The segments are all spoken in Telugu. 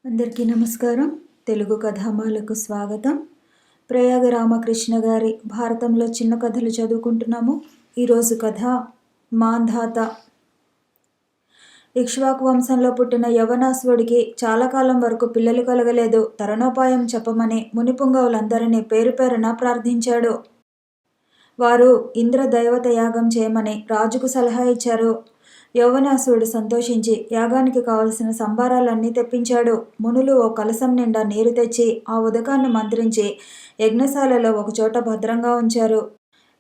అందరికీ నమస్కారం. తెలుగు కథామాలకు స్వాగతం. ప్రయాగ రామకృష్ణ గారి భారతంలో చిన్న కథలు చదువుకుంటున్నాము. ఈరోజు కథ మాంధాత. ఇక్ష్వాకు వంశంలో పుట్టిన యవనాశ్వుడికి చాలా కాలం వరకు పిల్లలు కలగలేదు. తరుణోపాయం చెప్పమని మునిపుంగవులందరినీ పేరు పేరున ప్రార్థించాడు. వారు ఇంద్ర దైవత యాగం చేయమని రాజుకు సలహా ఇచ్చారు. యౌవనాసుడు సంతోషించి యాగానికి కావలసిన సంభారాలన్నీ తెప్పించాడు. మునులు ఓ కలసం నిండా నీరు తెచ్చి ఆ ఉదకాన్ని మంత్రించి యజ్ఞశాలలో ఒకచోట భద్రంగా ఉంచారు.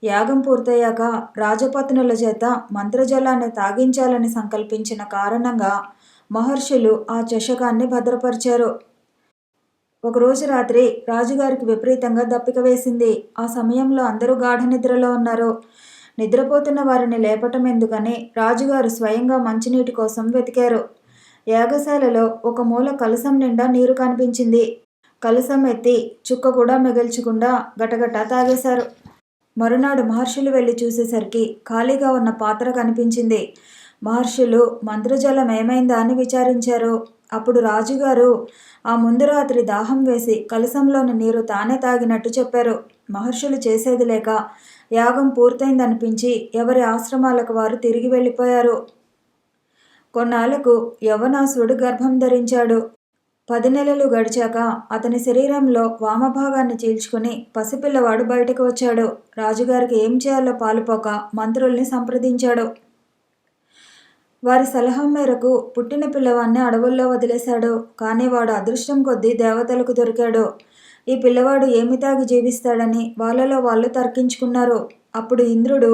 యాగం పూర్తయ్యాక రాజపత్నుల చేత మంత్రజలాన్ని తాగించాలని సంకల్పించిన కారణంగా మహర్షులు ఆ చషకాన్ని భద్రపరిచారు. ఒకరోజు రాత్రి రాజుగారికి విపరీతంగా దప్పిక వేసింది. ఆ సమయంలో అందరూ గాఢ నిద్రలో ఉన్నారు. నిద్రపోతున్న వారిని లేపటం ఎందుకని రాజుగారు స్వయంగా మంచినీటి కోసం వెతికారు. యాగశాలలో ఒక మూల కలసం నిండా నీరు కనిపించింది. కలసం ఎత్తి చుక్క కూడా మిగల్చకుండా గటగటా తాగేశారు. మరునాడు మహర్షులు వెళ్ళి చూసేసరికి ఖాళీగా ఉన్న పాత్ర కనిపించింది. మహర్షులు మంత్రజలం ఏమైందా అని విచారించారు. అప్పుడు రాజుగారు ఆ ముందు రాత్రి దాహం వేసి కలసంలోని నీరు తానే తాగినట్టు చెప్పారు. మహర్షులు చేసేది లేక యాగం పూర్తయిందనిపించి ఎవరి ఆశ్రమాలకు వారు తిరిగి వెళ్ళిపోయారు. కొన్నాళ్లకు యవనాసుడు గర్భం ధరించాడు. 10 నెలలు గడిచాక అతని శరీరంలో వామభాగాన్ని చీల్చుకుని పసిపిల్లవాడు బయటకు వచ్చాడు. రాజుగారికి ఏం చేయాలో పాలుపోక మంత్రుల్ని సంప్రదించాడు. వారి సలహా మేరకు పుట్టిన పిల్లవాడిని అడవుల్లో వదిలేశాడు. కానీ వాడు అదృష్టం కొద్దీ దేవతలకు దొరికాడు. ఈ పిల్లవాడు ఏమి తాగి జీవిస్తాడని వాళ్ళలో వాళ్ళు తర్కించుకున్నారు. అప్పుడు ఇంద్రుడు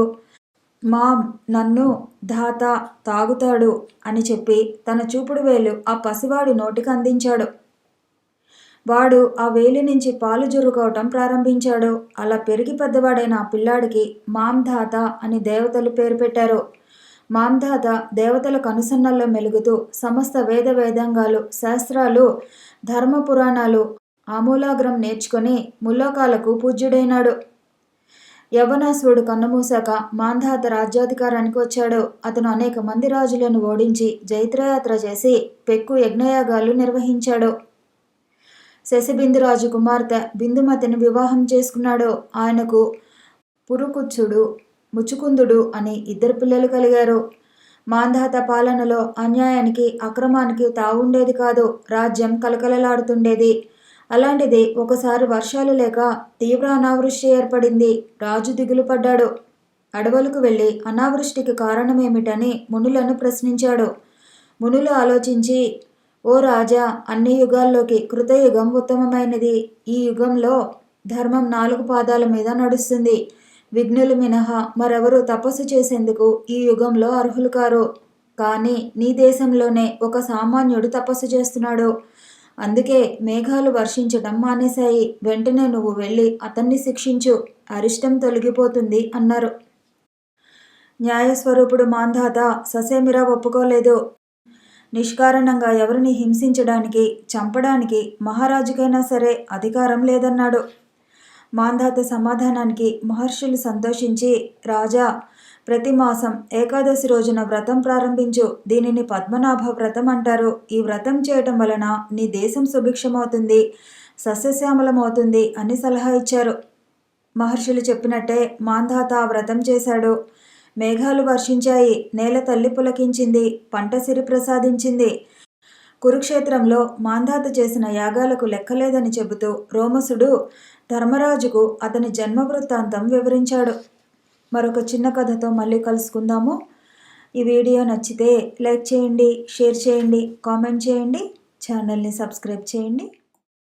నన్ను ధాత తాగుతాడు అని చెప్పి తన చూపుడు వేలు ఆ పసివాడి నోటికి అందించాడు. వాడు ఆ వేలి నుంచి పాలు జురుకోవటం ప్రారంభించాడు. అలా పెరిగి పెద్దవాడైన ఆ పిల్లాడికి మాంధాత అని దేవతలు పేరు పెట్టారు. మాంధాత దేవతల కనుసన్నల్లో మెలుగుతూ సమస్త వేదాంగాలు, శాస్త్రాలు, ధర్మ పురాణాలు ఆమూలాగ్రం నేర్చుకుని ముల్లోకాలకు పూజ్యుడైనాడు. యవనాసుడు కన్నుమూసాక మాంధాత రాజ్యాధికారానికి వచ్చాడు. అతను అనేక మంది రాజులను ఓడించి జైత్రయాత్ర చేసి పెక్కు యజ్ఞయాగాలు నిర్వహించాడు. శశిబిందురాజు కుమార్తె బిందుమతిని వివాహం చేసుకున్నాడు. ఆయనకు పురుకుచ్చుడు, ముచుకుందుడు అని 2 పిల్లలు కలిగారు. మాంధాత పాలనలో అన్యాయానికి, అక్రమానికి తావుండేది కాదు. రాజ్యం కలకలలాడుతుండేది. అలాంటిది ఒకసారి వర్షాలు లేక తీవ్ర అనావృష్టి ఏర్పడింది. రాజు దిగులు పడ్డాడు. అడవులకు వెళ్ళి అనావృష్టికి కారణమేమిటని మునులను ప్రశ్నించాడు. మునులు ఆలోచించి, ఓ రాజా, అన్ని యుగాల్లోకి కృతయుగం ఉత్తమమైనది. ఈ యుగంలో ధర్మం 4 పాదాల మీద నడుస్తుంది. విఘ్నులు మినహా మరెవరూ తపస్సు చేసేందుకు ఈ యుగంలో అర్హులు కారు. కానీ నీ దేశంలోనే ఒక సామాన్యుడు తపస్సు చేస్తున్నాడు. అందుకే మేఘాలు వర్షించటం మానేశాయి. వెంటనే నువ్వు వెళ్ళి అతన్ని శిక్షించు. అరిష్టం తొలగిపోతుంది అన్నారు. న్యాయస్వరూపుడు మాంధాత ససేమిరా ఒప్పుకోలేదు. నిష్కారణంగా ఎవరిని హింసించడానికి, చంపడానికి మహారాజుకైనా సరే అధికారం లేదన్నాడు. మాంధాత సమాధానానికి మహర్షులు సంతోషించి, రాజా, ప్రతి మాసం ఏకాదశి రోజున వ్రతం ప్రారంభించు. దీనిని పద్మనాభ వ్రతం అంటారు. ఈ వ్రతం చేయటం వలన నీ దేశం సుభిక్షమవుతుంది, సస్యశ్యామలమవుతుంది అని సలహా ఇచ్చారు. మహర్షులు చెప్పినట్టే మాంధాత ఆ వ్రతం చేశాడు. మేఘాలు వర్షించాయి. నేల తల్లి పులకించింది. పంట సిరి ప్రసాదించింది. కురుక్షేత్రంలో మాంధాత చేసిన యాగాలకు లెక్కలేదని చెబుతూ రోమసుడు ధర్మరాజుకు అతని జన్మ వృత్తాంతం వివరించాడు. మరొక చిన్న కథతో మళ్ళీ కలుసుకుందాము. ఈ వీడియో నచ్చితే లైక్ చేయండి, షేర్ చేయండి, కామెంట్ చేయండి, ఛానల్ని సబ్స్క్రైబ్ చేయండి.